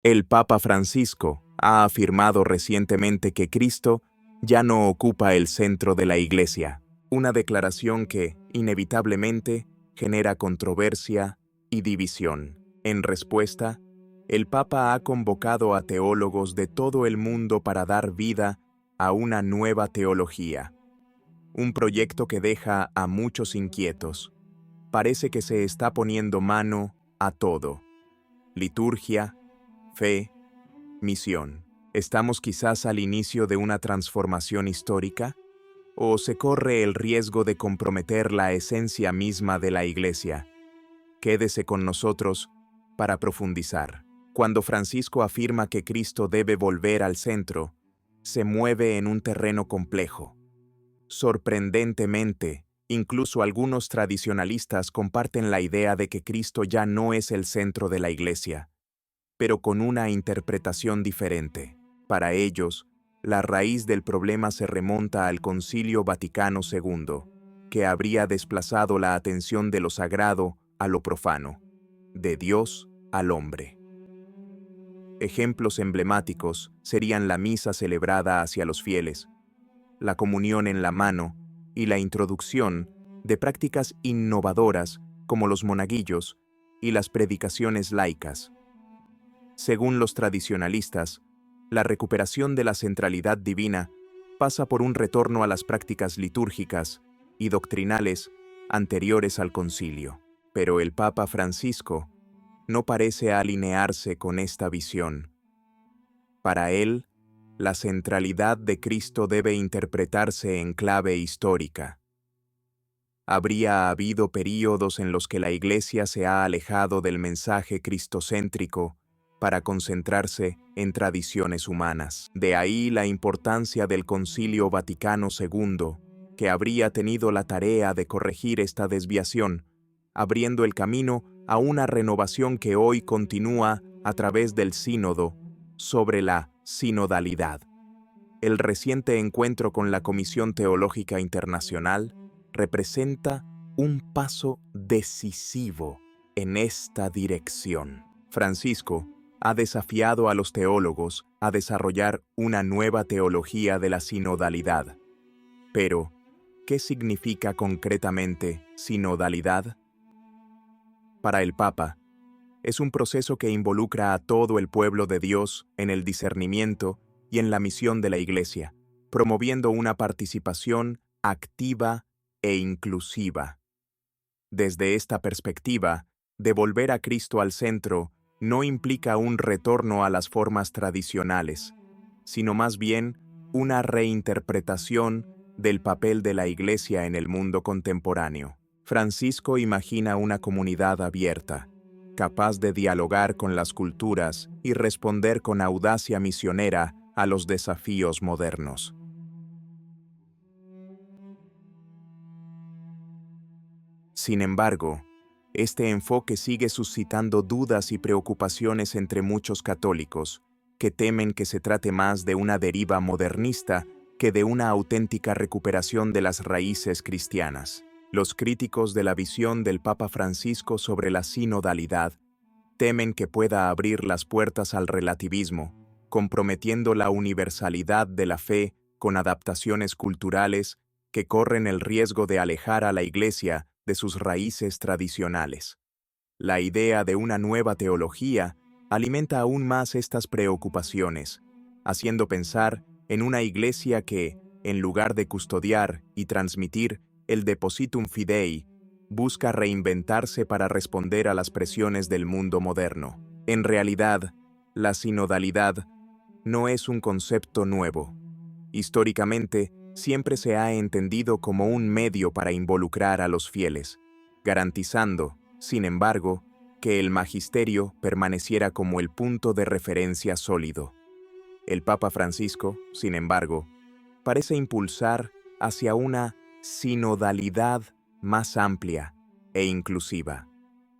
El Papa Francisco ha afirmado recientemente que Cristo ya no ocupa el centro de la Iglesia, una declaración que, inevitablemente, genera controversia y división. En respuesta, el Papa ha convocado a teólogos de todo el mundo para dar vida a una nueva teología, un proyecto que deja a muchos inquietos. Parece que se está poniendo mano a todo: liturgia, fe, misión. ¿Estamos quizás al inicio de una transformación histórica? ¿O se corre el riesgo de comprometer la esencia misma de la Iglesia? Quédese con nosotros para profundizar. Cuando Francisco afirma que Cristo debe volver al centro, se mueve en un terreno complejo. Sorprendentemente, incluso algunos tradicionalistas comparten la idea de que Cristo ya no es el centro de la Iglesia, pero con una interpretación diferente. Para ellos, la raíz del problema se remonta al Concilio Vaticano II, que habría desplazado la atención de lo sagrado a lo profano, de Dios al hombre. Ejemplos emblemáticos serían la misa celebrada hacia los fieles, la comunión en la mano y la introducción de prácticas innovadoras como los monaguillos y las predicaciones laicas. Según los tradicionalistas, la recuperación de la centralidad divina pasa por un retorno a las prácticas litúrgicas y doctrinales anteriores al concilio. Pero el Papa Francisco no parece alinearse con esta visión. Para él, la centralidad de Cristo debe interpretarse en clave histórica. Habría habido períodos en los que la Iglesia se ha alejado del mensaje cristocéntrico para concentrarse en tradiciones humanas. De ahí la importancia del Concilio Vaticano II, que habría tenido la tarea de corregir esta desviación, abriendo el camino a una renovación que hoy continúa a través del Sínodo sobre la sinodalidad. El reciente encuentro con la Comisión Teológica Internacional representa un paso decisivo en esta dirección. Francisco ha desafiado a los teólogos a desarrollar una nueva teología de la sinodalidad. Pero, ¿qué significa concretamente sinodalidad? Para el Papa, es un proceso que involucra a todo el pueblo de Dios en el discernimiento y en la misión de la Iglesia, promoviendo una participación activa e inclusiva. Desde esta perspectiva, devolver a Cristo al centro no implica un retorno a las formas tradicionales, sino más bien una reinterpretación del papel de la Iglesia en el mundo contemporáneo. Francisco imagina una comunidad abierta, capaz de dialogar con las culturas y responder con audacia misionera a los desafíos modernos. Sin embargo, este enfoque sigue suscitando dudas y preocupaciones entre muchos católicos, que temen que se trate más de una deriva modernista que de una auténtica recuperación de las raíces cristianas. Los críticos de la visión del Papa Francisco sobre la sinodalidad temen que pueda abrir las puertas al relativismo, comprometiendo la universalidad de la fe con adaptaciones culturales que corren el riesgo de alejar a la Iglesia de sus raíces tradicionales. La idea de una nueva teología alimenta aún más estas preocupaciones, haciendo pensar en una Iglesia que, en lugar de custodiar y transmitir el Depositum Fidei, busca reinventarse para responder a las presiones del mundo moderno. En realidad, la sinodalidad no es un concepto nuevo. Históricamente, siempre se ha entendido como un medio para involucrar a los fieles, garantizando, sin embargo, que el magisterio permaneciera como el punto de referencia sólido. El Papa Francisco, sin embargo, parece impulsar hacia una sinodalidad más amplia e inclusiva,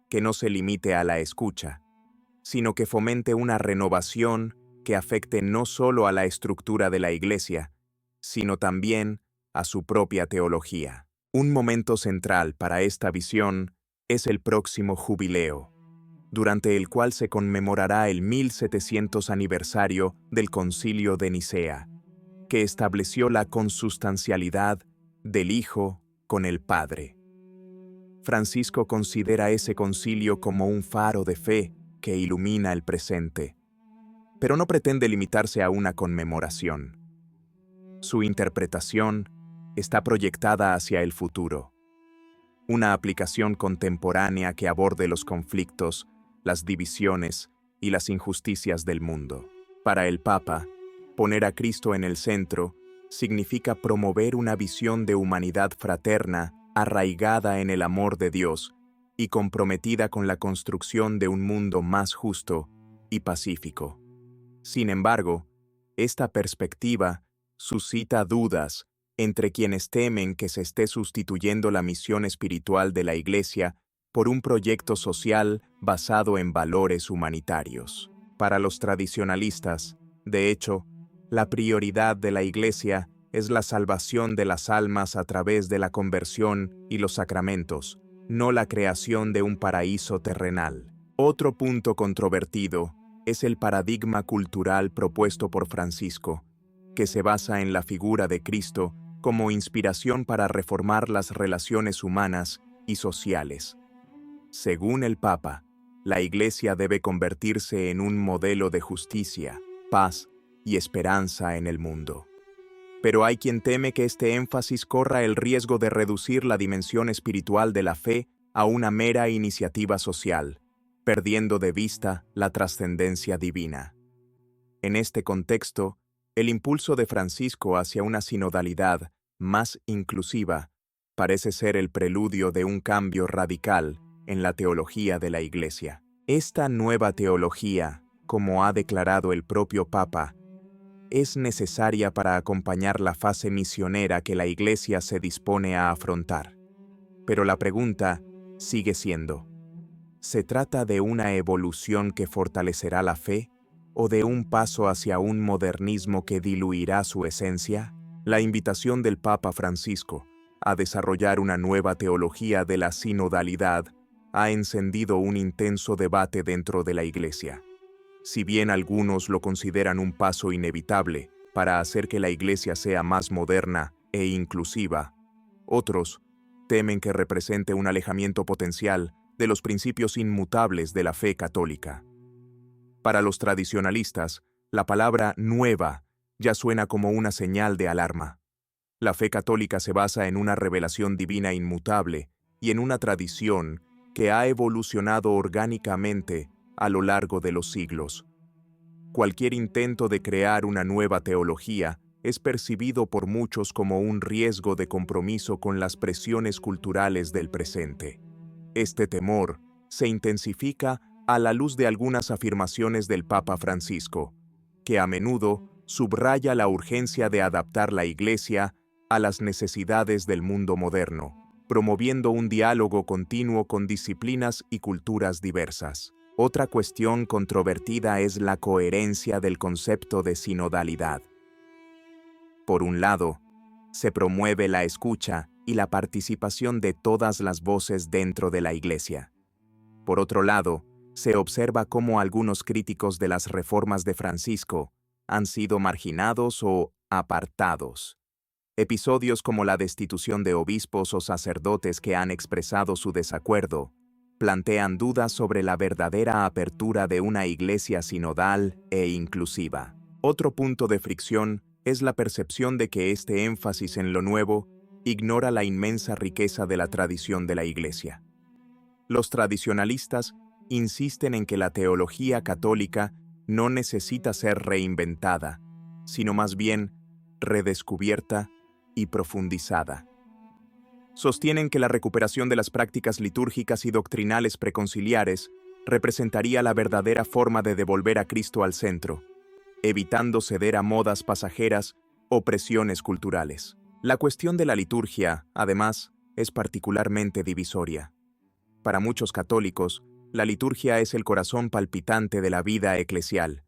que no se limite a la escucha, sino que fomente una renovación que afecte no solo a la estructura de la Iglesia, sino también a su propia teología. Un momento central para esta visión es el próximo jubileo. durante el cual se conmemorará el 1700 aniversario del Concilio de Nicea, que estableció la consustancialidad del Hijo con el Padre. Francisco considera ese concilio como un faro de fe que ilumina el presente, pero no pretende limitarse a una conmemoración. Su interpretación está proyectada hacia el futuro, una aplicación contemporánea que aborde los conflictos, las divisiones y las injusticias del mundo. Para el Papa, poner a Cristo en el centro significa promover una visión de humanidad fraterna arraigada en el amor de Dios y comprometida con la construcción de un mundo más justo y pacífico. Sin embargo, esta perspectiva suscita dudas entre quienes temen que se esté sustituyendo la misión espiritual de la Iglesia por un proyecto social basado en valores humanitarios. Para los tradicionalistas, de hecho, la prioridad de la Iglesia es la salvación de las almas a través de la conversión y los sacramentos, no la creación de un paraíso terrenal. Otro punto controvertido es el paradigma cultural propuesto por Francisco, que se basa en la figura de Cristo como inspiración para reformar las relaciones humanas y sociales. Según el Papa, la Iglesia debe convertirse en un modelo de justicia, paz y esperanza en el mundo. Pero hay quien teme que este énfasis corra el riesgo de reducir la dimensión espiritual de la fe a una mera iniciativa social, perdiendo de vista la trascendencia divina. En este contexto, el impulso de Francisco hacia una sinodalidad más inclusiva parece ser el preludio de un cambio radical en la teología de la Iglesia. Esta nueva teología, como ha declarado el propio Papa, es necesaria para acompañar la fase misionera que la Iglesia se dispone a afrontar. Pero la pregunta sigue siendo: ¿se trata de una evolución que fortalecerá la fe o de un paso hacia un modernismo que diluirá su esencia? La invitación del Papa Francisco a desarrollar una nueva teología de la sinodalidad ha encendido un intenso debate dentro de la Iglesia. Si bien algunos lo consideran un paso inevitable para hacer que la Iglesia sea más moderna e inclusiva, otros temen que represente un alejamiento potencial de los principios inmutables de la fe católica. Para los tradicionalistas, la palabra nueva ya suena como una señal de alarma. La fe católica se basa en una revelación divina inmutable y en una tradición que ha evolucionado orgánicamente a lo largo de los siglos. Cualquier intento de crear una nueva teología es percibido por muchos como un riesgo de compromiso con las presiones culturales del presente. Este temor se intensifica a la luz de algunas afirmaciones del Papa Francisco, que a menudo subraya la urgencia de adaptar la Iglesia a las necesidades del mundo moderno, promoviendo un diálogo continuo con disciplinas y culturas diversas. Otra cuestión controvertida es la coherencia del concepto de sinodalidad. Por un lado, se promueve la escucha y la participación de todas las voces dentro de la Iglesia. Por otro lado, se observa cómo algunos críticos de las reformas de Francisco han sido marginados o apartados. Episodios como la destitución de obispos o sacerdotes que han expresado su desacuerdo plantean dudas sobre la verdadera apertura de una Iglesia sinodal e inclusiva. Otro punto de fricción es la percepción de que este énfasis en lo nuevo ignora la inmensa riqueza de la tradición de la Iglesia. Los tradicionalistas insisten en que la teología católica no necesita ser reinventada, sino más bien redescubierta y profundizada. Sostienen que la recuperación de las prácticas litúrgicas y doctrinales preconciliares representaría la verdadera forma de devolver a Cristo al centro, evitando ceder a modas pasajeras o presiones culturales. La cuestión de la liturgia, además, es particularmente divisoria. Para muchos católicos, la liturgia es el corazón palpitante de la vida eclesial,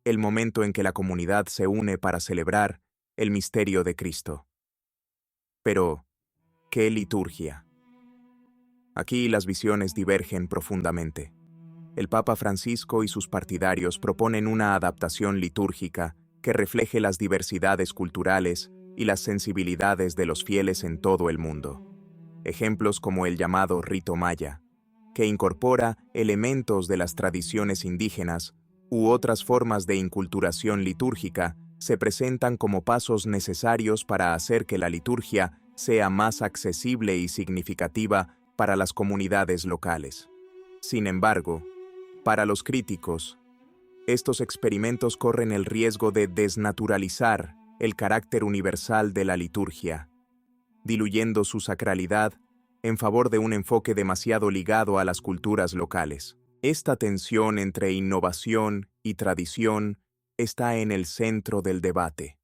el momento en que la comunidad se une para celebrar el misterio de Cristo. Pero, ¿qué liturgia? Aquí las visiones divergen profundamente. el Papa Francisco y sus partidarios proponen una adaptación litúrgica que refleje las diversidades culturales y las sensibilidades de los fieles en todo el mundo. Ejemplos como el llamado rito maya, que incorpora elementos de las tradiciones indígenas u otras formas de inculturación litúrgica, se presentan como pasos necesarios para hacer que la liturgia sea más accesible y significativa para las comunidades locales. Sin embargo, para los críticos, estos experimentos corren el riesgo de desnaturalizar el carácter universal de la liturgia, diluyendo su sacralidad en favor de un enfoque demasiado ligado a las culturas locales. Esta tensión entre innovación y tradición está en el centro del debate.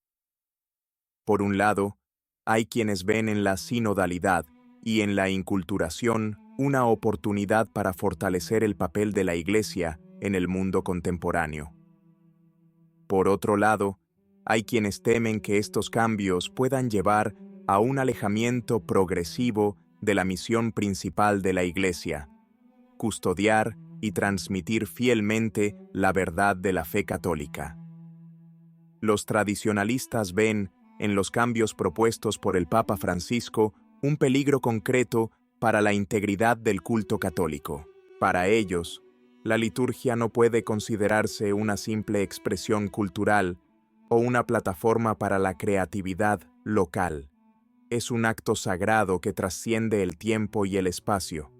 Por un lado, hay quienes ven en la sinodalidad y en la inculturación una oportunidad para fortalecer el papel de la Iglesia en el mundo contemporáneo. Por otro lado, hay quienes temen que estos cambios puedan llevar a un alejamiento progresivo de la misión principal de la Iglesia: custodiar y transmitir fielmente la verdad de la fe católica. Los tradicionalistas ven en los cambios propuestos por el Papa Francisco un peligro concreto para la integridad del culto católico. Para ellos, la liturgia no puede considerarse una simple expresión cultural o una plataforma para la creatividad local. Es un acto sagrado que trasciende el tiempo y el espacio,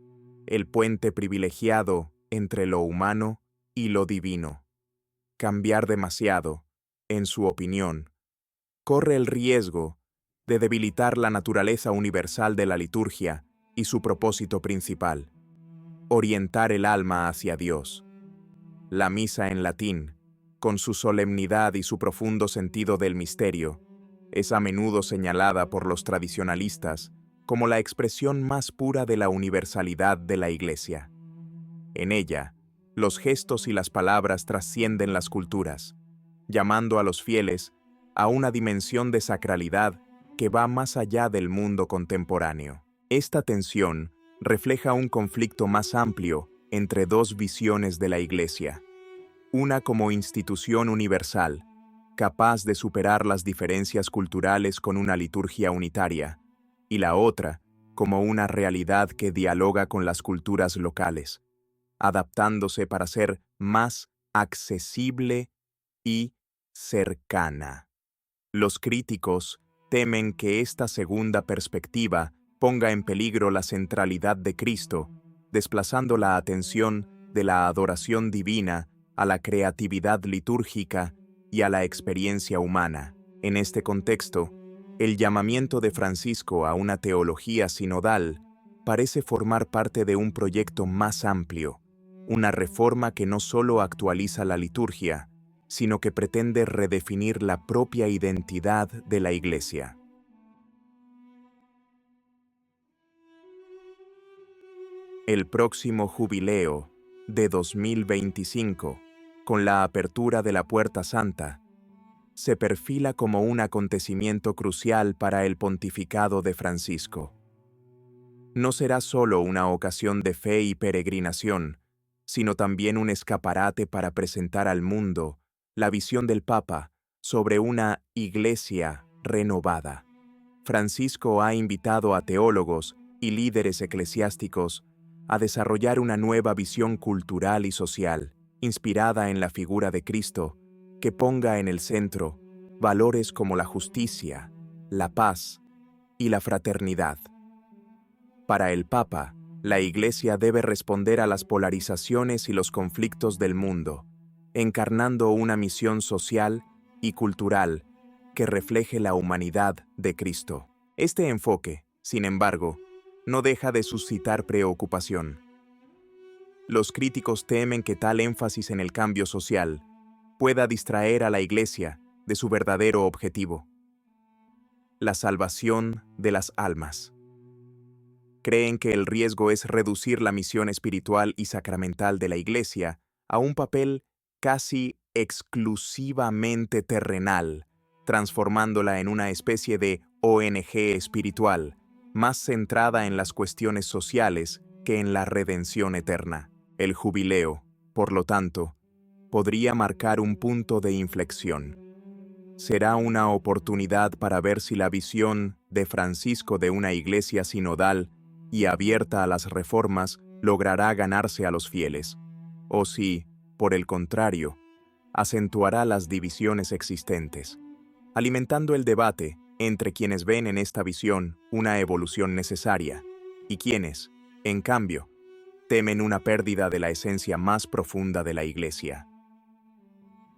el puente privilegiado entre lo humano y lo divino. Cambiar demasiado, en su opinión, corre el riesgo de debilitar la naturaleza universal de la liturgia y su propósito principal: orientar el alma hacia Dios. La misa en latín, con su solemnidad y su profundo sentido del misterio, es a menudo señalada por los tradicionalistas como la expresión más pura de la universalidad de la Iglesia. En ella, los gestos y las palabras trascienden las culturas, llamando a los fieles a una dimensión de sacralidad que va más allá del mundo contemporáneo. Esta tensión refleja un conflicto más amplio entre dos visiones de la Iglesia: una como institución universal, capaz de superar las diferencias culturales con una liturgia unitaria, y la otra como una realidad que dialoga con las culturas locales, adaptándose para ser más accesible y cercana. Los críticos temen que esta segunda perspectiva ponga en peligro la centralidad de Cristo, desplazando la atención de la adoración divina a la creatividad litúrgica y a la experiencia humana. En este contexto, el llamamiento de Francisco a una teología sinodal parece formar parte de un proyecto más amplio, una reforma que no solo actualiza la liturgia, sino que pretende redefinir la propia identidad de la Iglesia. El próximo jubileo de 2025, con la apertura de la Puerta Santa, se perfila como un acontecimiento crucial para el pontificado de Francisco. No será solo una ocasión de fe y peregrinación, sino también un escaparate para presentar al mundo la visión del Papa sobre una Iglesia renovada. Francisco ha invitado a teólogos y líderes eclesiásticos a desarrollar una nueva visión cultural y social, inspirada en la figura de Cristo, que ponga en el centro valores como la justicia, la paz y la fraternidad. Para el Papa, la Iglesia debe responder a las polarizaciones y los conflictos del mundo, encarnando una misión social y cultural que refleje la humanidad de Cristo. Este enfoque, sin embargo, no deja de suscitar preocupación. Los críticos temen que tal énfasis en el cambio social pueda distraer a la Iglesia de su verdadero objetivo: la salvación de las almas. Creen que el riesgo es reducir la misión espiritual y sacramental de la Iglesia a un papel casi exclusivamente terrenal, transformándola en una especie de ONG espiritual, más centrada en las cuestiones sociales que en la redención eterna. El jubileo, Por lo tanto, podría marcar un punto de inflexión. Será una oportunidad para ver si la visión de Francisco de una iglesia sinodal y abierta a las reformas logrará ganarse a los fieles, o si, por el contrario, acentuará las divisiones existentes, alimentando el debate entre quienes ven en esta visión una evolución necesaria y quienes, en cambio, temen una pérdida de la esencia más profunda de la Iglesia.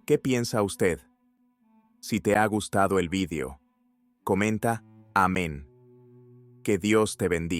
¿Qué piensa usted? Si te ha gustado el vídeo, comenta amén. Que Dios te bendiga.